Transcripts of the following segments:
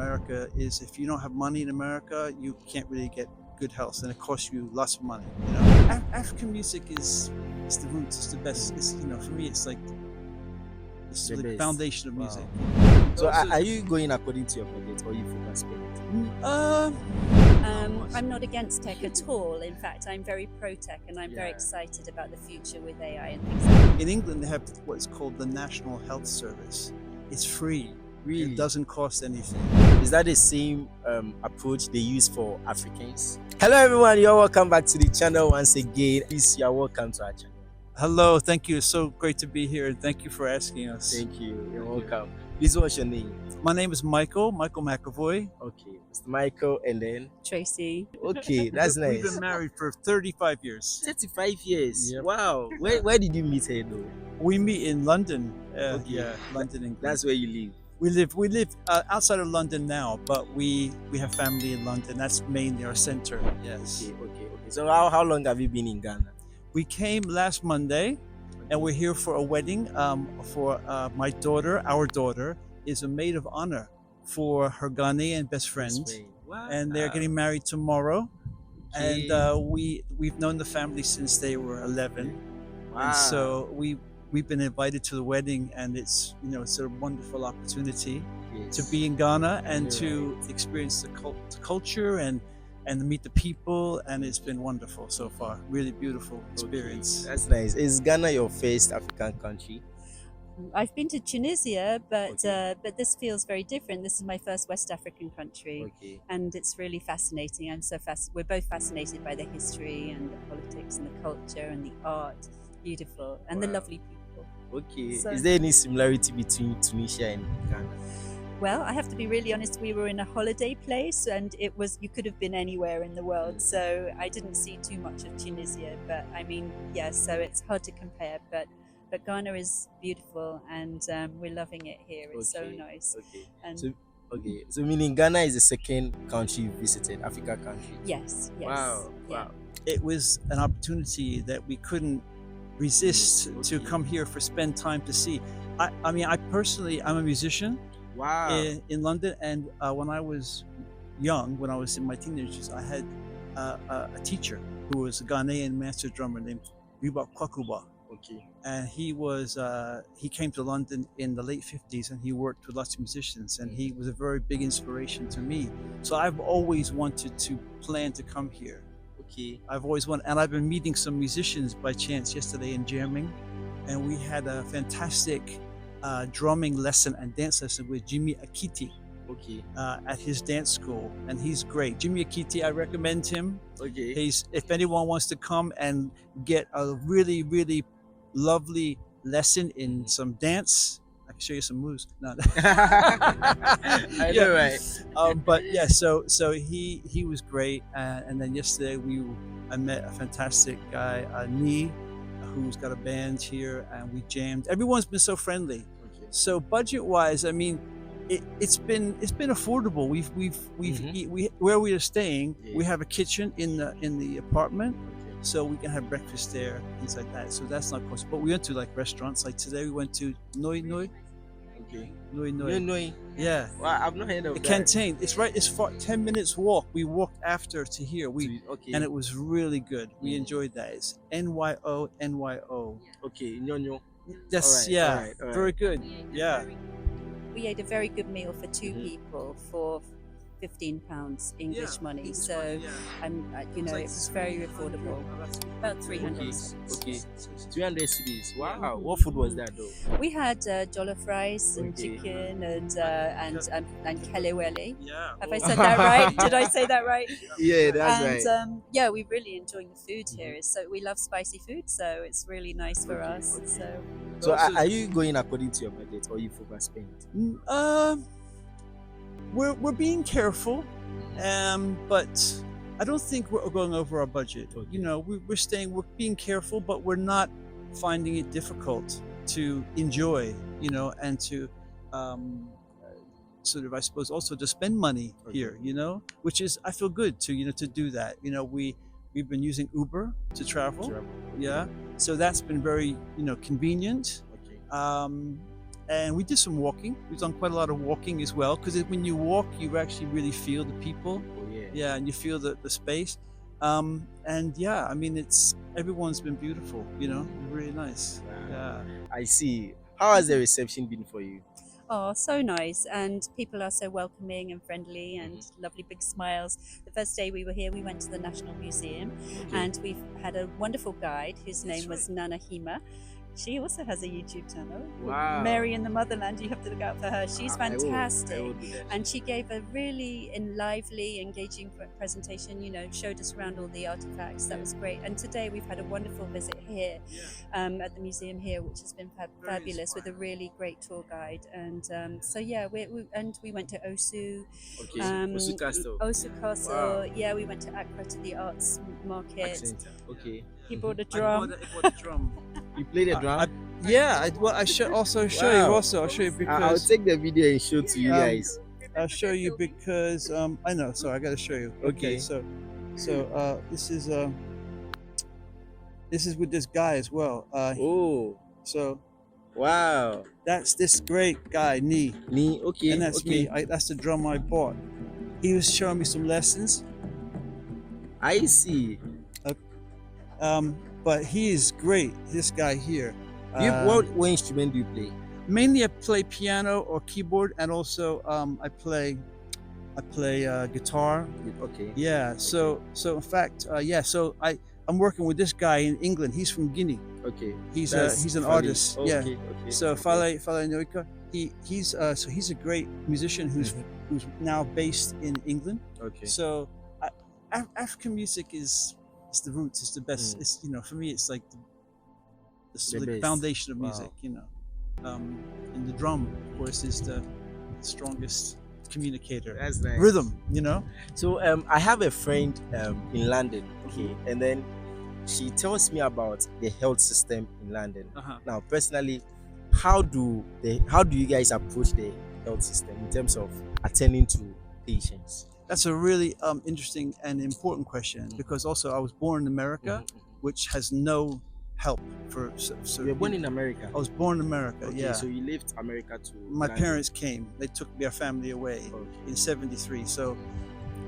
America is if you don't have money in America, you can't really get good health, and it costs you lots of money. African music is it's the roots, it's the best. It's for me, it's like it's The the best. foundation of music. So are you going according to your budget, or you focus spend? I'm not against tech at all. In fact, I'm very pro-tech, and I'm very Yeah. excited about the future with AI and things like that. In England, they have what's called the National Health Service. It's free. Really? It doesn't cost anything. Is that the same approach they use for Africans? Hello everyone, you're welcome back to the channel once again. Please, you're welcome to our channel. Hello, thank you. It's so great to be here, and thank you for asking us. Thank you, you're welcome. Please, what's your name? My name is Michael McAvoy. Okay, Mr. Michael, and then Tracy. okay, that's We've nice. been married for 35 years. 35 years. Yep. Wow. Where did you meet her though? We meet in London. Okay. Yeah, London, England. That's where you live. We live outside of London now, but we have family in London. That's mainly our center. Yes. Okay. So how long have you been in Ghana? We came last Monday, and we're here for a wedding. For my daughter. Our daughter is a maid of honor for her Ghanaian best friend, Wow. and they're getting married tomorrow. Okay. And we've known the family since they were 11, and so we've been invited to the wedding, and it's it's a wonderful opportunity Yes. to be in Ghana and Yeah. to experience the culture and meet the people, and it's been wonderful so far. Really beautiful experience. Okay. That's nice. Is Ghana your first African country? I've been to Tunisia, but Okay. but this feels very different. This is my first West African country, Okay. and it's really fascinating. We're both fascinated by the history and the politics and the culture and the art. Beautiful, and the Wow. lovely people. Okay. So- Is there any similarity between Tunisia and Ghana? Well, I have to be really honest. We were in a holiday place, and you could have been anywhere in the world. So I didn't see too much of Tunisia, but I mean, yes. So it's hard to compare, but Ghana is beautiful, and we're loving it here. It's so Okay. nice. Okay. And So meaning Ghana is the second country you visited, Africa country. yes. Wow. Yeah. Wow. It was an opportunity that we couldn't resist to Okay. come here for spend time to see. I mean, I personally, I'm a musician Wow. in London, and when I was young, when I was in my teenagers, I had a teacher who was a Ghanaian master drummer named Riba Kwakuba. Okay. And he came to London in the late 50s, and he worked with lots of musicians, and he was a very big inspiration to me. So I've always wanted to plan to come here. Okay. I've always wanted, and I've been meeting some musicians by chance yesterday in jamming, and we had a fantastic drumming lesson and dance lesson with Jimmy Akiti Okay. at his dance school, and he's great. Jimmy Akiti, I recommend him. Okay. If anyone wants to come and get a really, really lovely lesson in some dance, I can show you some moves. No. I know, right? But yeah, so he was great, and then yesterday I met a fantastic guy, Nee, who's got a band here, and we jammed. Everyone's been so friendly. Okay. So budget-wise, I mean, it's been affordable. Where we are staying, Yeah. we have a kitchen in the apartment, Okay. so we can have breakfast there, things like that. So that's not costly. But we went to like restaurants. Like today, we went to Noi. Okay. Noi. You know, Yeah. wow, I've not heard of The that. canteen. It's right. It's 10 minutes walk. We walked after to here. Okay. And it was really good. We Mm. enjoyed that. It's NYO. Okay. Nyonyo. That's Alright, alright. very good. Yeah. We ate a very good meal for two Mhm. people for £15 English money. So yeah. it was very affordable. About 300. Okay. 300 cedis. Wow. What food was that though? We had jollof rice and Okay. chicken and kelewele. Yeah. Have I said that right? Did I say that right? Yeah, that's And right. yeah, we're really enjoying the food here. So we love spicy food, so it's really nice for Okay, us. okay. So So are you going according to your budget, or you focus spend? We're being careful, but I don't think we're going over our budget. Okay. We're being careful, but we're not finding it difficult to enjoy, and to sort of, I suppose, also to spend money Okay. here, which is, I feel good to do that. We've been using Uber to travel. Yeah. So that's been very, convenient. Okay. and we did some walking. We've done quite a lot of walking as well, because when you walk, you actually really feel the people. Oh yeah. Yeah, and you feel the space. And yeah, I mean, everyone's been beautiful, really nice. Wow. Yeah. I see. How has the reception been for you? Oh, so nice. And people are so welcoming and friendly and lovely big smiles. The first day we were here, we went to the National Museum and we've had a wonderful guide whose name was Nana Hima. She also has a YouTube channel. Wow. Mary in the Motherland, you have to look out for her. She's fantastic. I will do that. And she gave a really lively, engaging presentation, showed us around all the artifacts. That was great. And today we've had a wonderful visit here at the museum here, which has been fabulous with a really great tour guide. And so yeah, we went to Osu. Okay. Osu Castle. Osu Castle. Wow. Yeah, we went to Accra to the arts market. Okay. He brought a drum. I bought a drum. You played a drum? I should also show you. Also, I'll show you because I'll take the video and show to you guys. I'll show you because I know. So I got to show you. Okay. So this is with this guy as well. Oh. So Wow. that's this great guy, Nee. Me. Okay. And that's okay. me. That's the drum I bought. He was showing me some lessons. I see. But he is great. This guy here. What instrument do you play? Mainly I play piano or keyboard, and also I play guitar. Okay. Yeah. So in fact, So I'm working with this guy in England. He's from Guinea. Okay. He's That's an funny. artist. Oh, Yeah. Okay. Okay. So Fale Noika, he's a great musician who's now based in England. Okay. So African music is the roots. It's the best. It's for me, it's like the base. foundation of Wow. music. And the drum, of course, is the strongest communicator. That's nice. Rhythm. So I have a friend in London. Okay. And then she tells me about the health system in London. Now, personally, how do you guys approach the health system in terms of attending to patients? That's a really interesting and important question, because also I was born in America, which has no help for. So You were born in America. I was born in America. Okay, Yeah. So you left America to. My London. parents came. They took their family away in '73. So,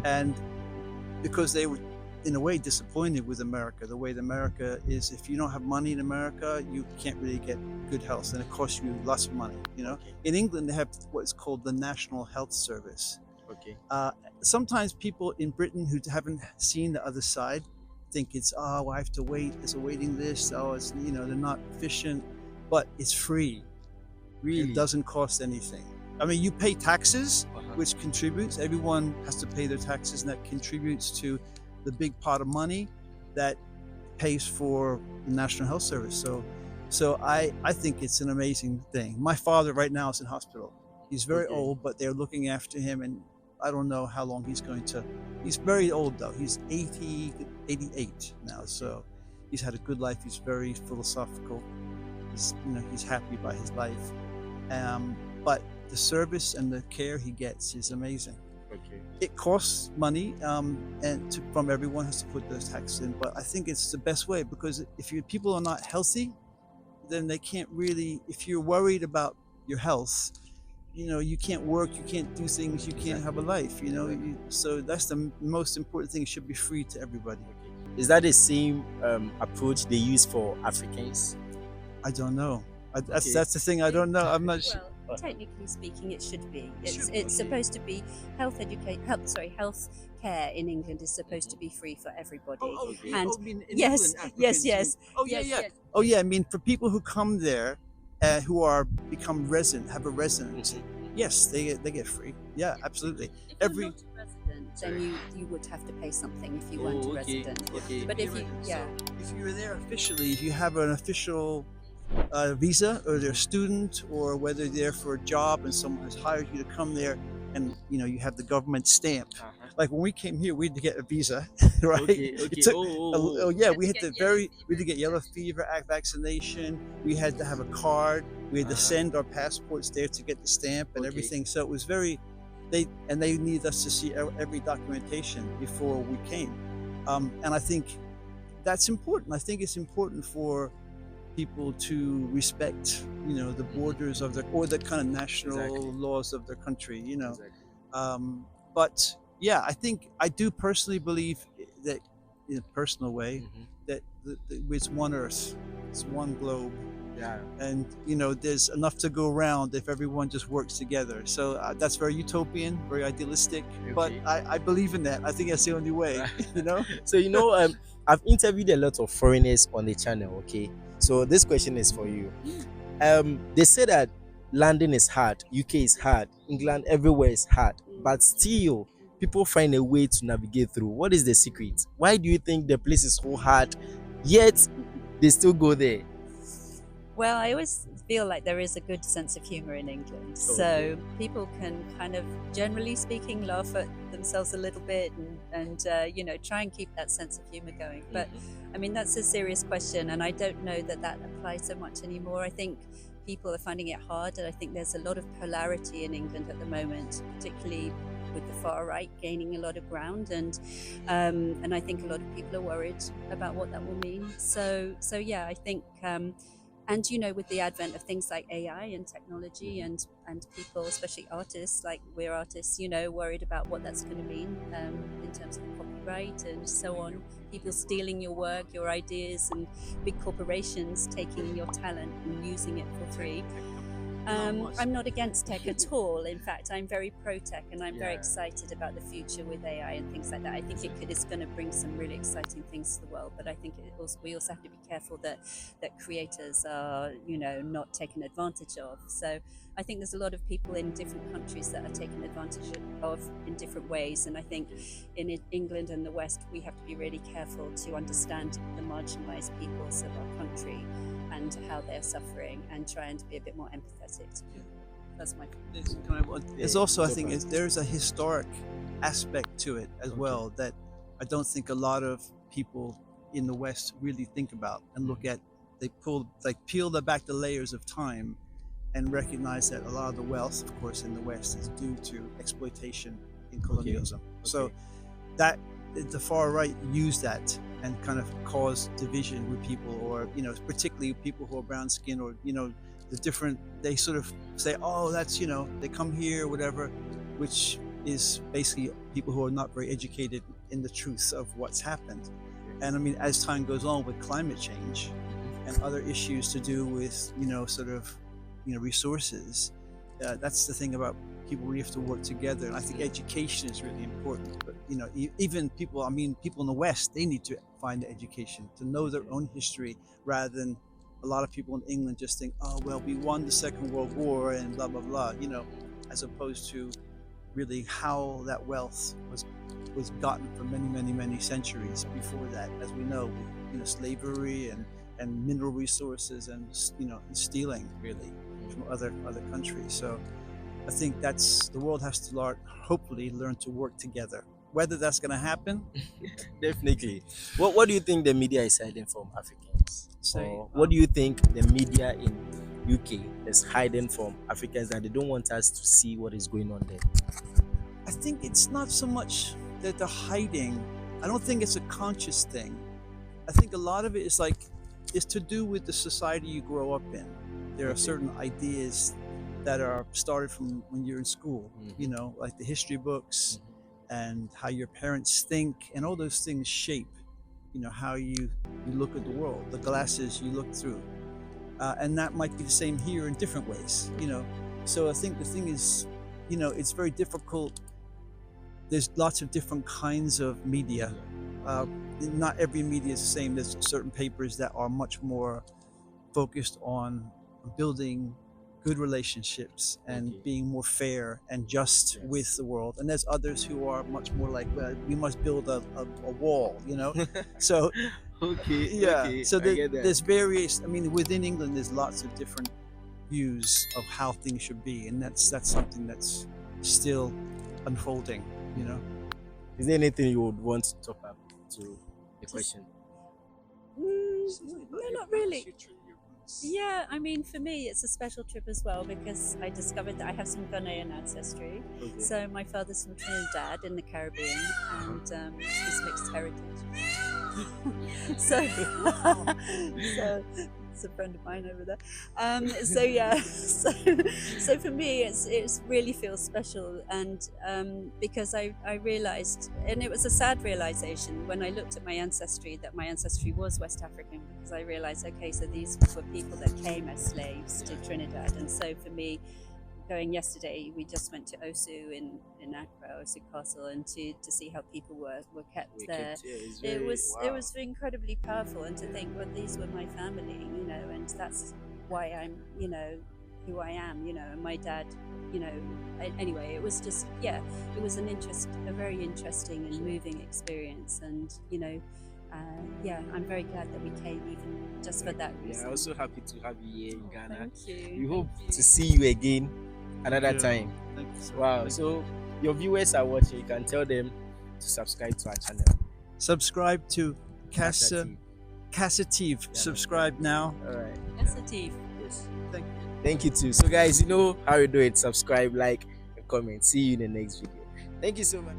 and because they were, in a way, disappointed with America, the way that America is. If you don't have money in America, you can't really get good health, and it costs you lots of money. In England, they have what's called the National Health Service. Okay. Sometimes people in Britain who haven't seen the other side think it's I have to wait. There's a waiting list. It's they're not efficient, but it's free. Really? It doesn't cost anything. I mean, you pay taxes, which contributes. Everyone has to pay their taxes, and that contributes to the big pot of money that pays for the National Health Service. So I think it's an amazing thing. My father right now is in hospital. He's very old, but they're looking after him, and I don't know how long he's going to. He's very old though. He's 88 now, so he's had a good life. He's very philosophical. He's happy by his life. But the service and the care he gets is amazing. Okay. It costs money, from everyone has to put those taxes in. But I think it's the best way, because if people are not healthy, then they can't really. If you're worried about your health, you can't work, you can't do things, you can't have a life. So that's the most important thing. It should be free to everybody. Is that the same approach they use for Africans? I don't know. That's the thing. I don't know. I'm not sure. Well, technically speaking, it should be. It's supposed to be health care in England is supposed to be free for everybody. And yes. Oh yeah. I mean, for people who come there, who become resident, have a residency, yes, they get free. Yeah, absolutely. If you're not a resident, then you would have to pay something if you weren't a resident. Okay. But if you're there officially, if you have an official visa, or they're a student, or whether they're there for a job and someone has hired you to come there, and you have the government stamp. Like when we came here, we had to get a visa, right? Okay. It took, we had to get yellow fever vaccination. We had to have a card. We had to send our passports there to get the stamp and everything. So it was they needed us to see every documentation before we came. And I think that's important. I think it's important for people to respect, the borders of the kind of national laws of their country, but yeah, I think I do personally believe that, in a personal way, that it's one Earth, it's one globe, and there's enough to go around if everyone just works together. So that's very utopian, very idealistic, but I believe in that. I think that's the only way. So I've interviewed a lot of foreigners on the channel. Okay, so this question is for you. They say that London is hard, UK is hard, England, everywhere is hard, but still people find a way to navigate through. What is the secret? Why do you think the place is so hard, yet they still go there? Well, I always feel like there is a good sense of humor in England. So people can kind of, generally speaking, laugh at themselves a little bit and try and keep that sense of humor going. But I mean, that's a serious question, and I don't know that applies so much anymore. I think people are finding it hard, and I think there's a lot of polarity in England at the moment, particularly with the far right gaining a lot of ground, and I think a lot of people are worried about what that will mean. So yeah, I think. And with the advent of things like AI and technology, and people, especially artists, like we're artists, worried about what that's going to mean in terms of copyright and so on. People stealing your work, your ideas, and big corporations taking your talent and using it for free. I'm not against tech at all. In fact, I'm very pro-tech, and I'm very excited about the future with AI and things like that. I think it's going to bring some really exciting things to the world, but I think we also have to be careful that creators are, not taken advantage of. So I think there's a lot of people in different countries that are taken advantage of in different ways, and I think in England and the West, we have to be really careful to understand the marginalized peoples of our country and how they're suffering, and trying to be a bit more empathetic to people. That's my There's also, I think, there's a historic aspect to it as well that I don't think a lot of people in the West really think about and look at. They peel back the layers of time and recognize that a lot of the wealth, of course, in the West is due to exploitation in colonialism. So that the far right use that and kind of cause division with people, or particularly people who are brown skinned, or they sort of say, oh, that's they come here, whatever, which is basically people who are not very educated in the truth of what's happened. And I mean, as time goes on with climate change and other issues to do with resources, that's the thing about people. We have to work together, and I think education is really important. But even people in the West, they need to find the education to know their own history, rather than a lot of people in England just think, oh well, we won the Second World War and blah blah blah, as opposed to really how that wealth was gotten for many centuries before that, as we know, with slavery and mineral resources and stealing really from other countries. So I think the world has to hopefully learn to work together. Whether that's going to happen, definitely. What do you think the media is hiding from Africans? What do you think the media in UK is hiding from Africans that they don't want us to see what is going on there? I think it's not so much that they're hiding. I don't think it's a conscious thing. I think a lot of it is to do with the society you grow up in. There are certain ideas that are started from when you're in school, like the history books and how your parents think, and all those things shape, how you look at the world, the glasses you look through. And that might be the same here in different ways, So I think the thing is, it's very difficult. There's lots of different kinds of media. Not every media is the same. There's certain papers that are much more focused on building good relationships and being more fair and just with the world, and there's others who are much more like, well, we must build a wall, So so there's various. I mean, within England there's lots of different views of how things should be, and that's something that's still unfolding. Is there anything you would want to top up to the question? No, not really. Yeah, I mean, for me, it's a special trip as well, because I discovered that I have some Ghanaian ancestry. So my father's from Trinidad in the Caribbean, and he's mixed heritage. so It's a friend of mine over there. So yeah, so for me, it's really feels special, and because I realised, and it was a sad realisation when I looked at my ancestry, that my ancestry was West African, because I realised, okay, so these were people that came as slaves to Trinidad, and so for me, going yesterday, we just went to Osu in Accra, Osu Castle, and to see how people were kept there. It was incredibly powerful, and to think, well, these were my family, you know, and that's why I'm, you know, who I am, you know, and my dad, you know. Anyway, it was just, yeah, it was a very interesting and moving experience, and you know. Yeah, I'm very glad that we came, even just for that reason. Yeah, I'm also happy to have you here in Ghana. Thank you. We hope to see you again another time. Thank you so Wow. much. So your viewers are watching. You can tell them to subscribe to our channel. Subscribe to KasaTive. KasaTive. Yeah. Subscribe now. All right. KasaTive. Yes. Thank you. Thank you too. So guys, you know how we do it. Subscribe, like, and comment. See you in the next video. Thank you so much.